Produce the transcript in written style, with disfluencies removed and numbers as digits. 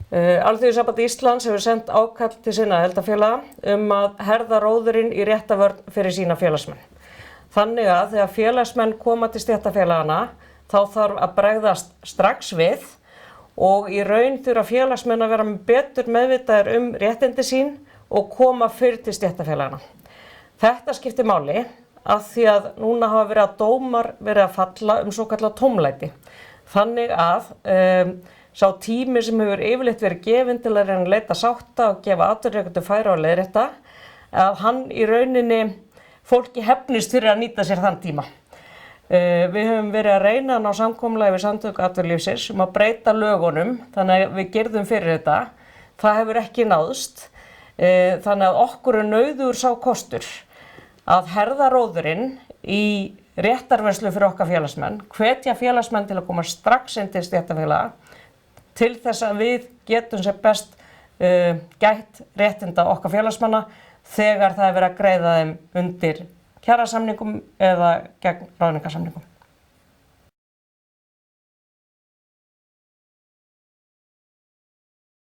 Alþýðusamband Íslands hefur sent ákall til sinna aðildarfélaga að herða róðurinn í réttarvörn fyrir sína félagsmenn. Þannig að þegar félagsmenn koma til stéttarfélagana þá þarf að bregðast strax við og í raun þurfa félagsmenn að vera betur meðvitaðir réttindi sín og koma fyrr til stéttarfélagana. Þetta skiptir máli af því að núna hafa dómar verið að falla svokallað tómlæti. Þannig að sá tími sem hefur yfirleitt verið gefinn til að reyna að leita sátta og gefa atvinnurekendum færi á að leiðrétta, að hann í rauninni fólki hefnist fyrir að nýta sér þann tíma. Við höfum verið að reyna að ná samkomulagi við Samtök atvinnulífsins að breyta lögunum, þannig að við girðum fyrir þetta. Það hefur ekki náðst, þannig að okkur nauðugur sá kostur að herða róðurinn í réttarvörslu fyrir okkar félagsmenn, hvetja félagsmenn til að koma strax inn til stéttarfélaga til þess að við getum sem best gætt réttinda okkar félagsmanna þegar það verið að greiða þeim undir kjarasamningum eða gegn ráðningarsamningum.